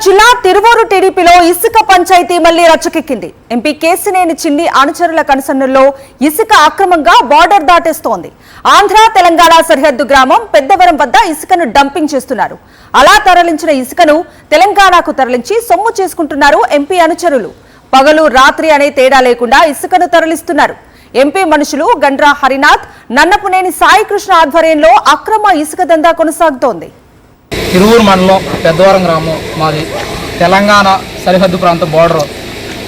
జిల్లా తిరువూరు టీడీపీలో ఇసుక పంచాయతీ మళ్లీ రచ్చకెక్కింది. ఎంపీ కేసినేని చిన్ని అనుచరుల కనుసన్నల్లో ఇసుక అక్రమంగా బార్డర్ దాటేస్తోంది. ఆంధ్ర తెలంగాణ సరిహద్దు గ్రామం పెద్దవరం వద్ద ఇసుకను డంపింగ్ చేస్తున్నారు. అలా తరలించిన ఇసుకను తెలంగాణకు తరలించి సొమ్ము చేసుకుంటున్నారు ఎంపీ అనుచరులు. పగలు రాత్రి అనే తేడా లేకుండా ఇసుకను తరలిస్తున్నారు. ఎంపీ మనుషులు గండ్రా హరినాథ్, నన్నపునేని సాయికృష్ణ ఆధ్వర్యంలో అక్రమ ఇసుక దందా కొనసాగుతోంది. తిరువూరు మండలం పెద్దవరం గ్రామం మాది. తెలంగాణ సరిహద్దు ప్రాంతం బోర్డర్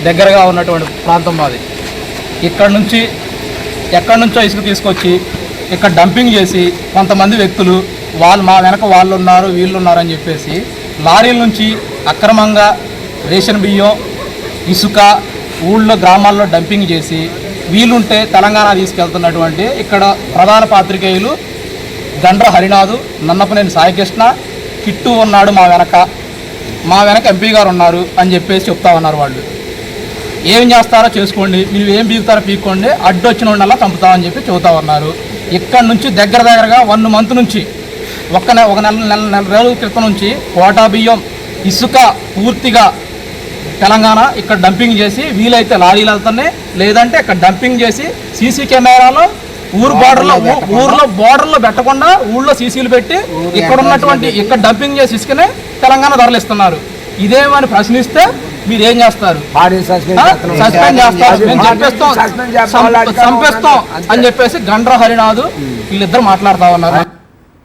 దగ్గరగా ఉన్నటువంటి ప్రాంతం మాది. ఎక్కడి నుంచో ఇసుక తీసుకొచ్చి ఇక్కడ డంపింగ్ చేసి కొంతమంది వ్యక్తులు మా వెనక వాళ్ళు ఉన్నారు వీళ్ళు ఉన్నారని చెప్పేసి లారీల నుంచి అక్రమంగా రేషన్ బియ్యం ఇసుక ఊళ్ళో గ్రామాల్లో డంపింగ్ చేసి వీలుంటే తెలంగాణ తీసుకెళ్తున్నటువంటి ఇక్కడ ప్రధాన పాత్రికేయులు గండ్ర హరినాథు, నన్నపనేని సాయికృష్ణ, కిట్టు ఉన్నాడు మా వెనక ఎంపీ గారు ఉన్నారు అని చెప్పేసి చెప్తా ఉన్నారు. వాళ్ళు ఏం చేస్తారో చేసుకోండి, మీరు ఏం పీకుతారో పీక్కోండి, అడ్డొచ్చిన వాళ్ళ చంపుతామని చెప్పి చెబుతా ఉన్నారు. ఇక్కడ నుంచి దగ్గరగా 1 మంత్ నుంచి ఒక నెల రోజుల క్రితం నుంచి కోటా బియ్యం ఇసుక పూర్తిగా తెలంగాణ ఇక్కడ డంపింగ్ చేసి వీలైతే లారీలు వెళ్తున్నాయి, లేదంటే ఇక్కడ డంపింగ్ చేసి సీసీ కెమెరాలో ఊర్లో బోర్డర్లో పెట్టకుండా ఊళ్ళో సీసీలు పెట్టి ఇక్కడ ఉన్నటువంటి ఇక్కడ డంపింగ్ చేసి ఇసుకనే తెలంగాణ తరలిస్తున్నారు. ఇదేమని ప్రశ్నిస్తే మీరు ఏం చేస్తారు? సస్పెండ్ చేస్తారు, మేము చంపేస్తాం అని చెప్పేసి గండ్ర హరినాథ్ వీళ్ళిద్దరు మాట్లాడుతా ఉన్నారు.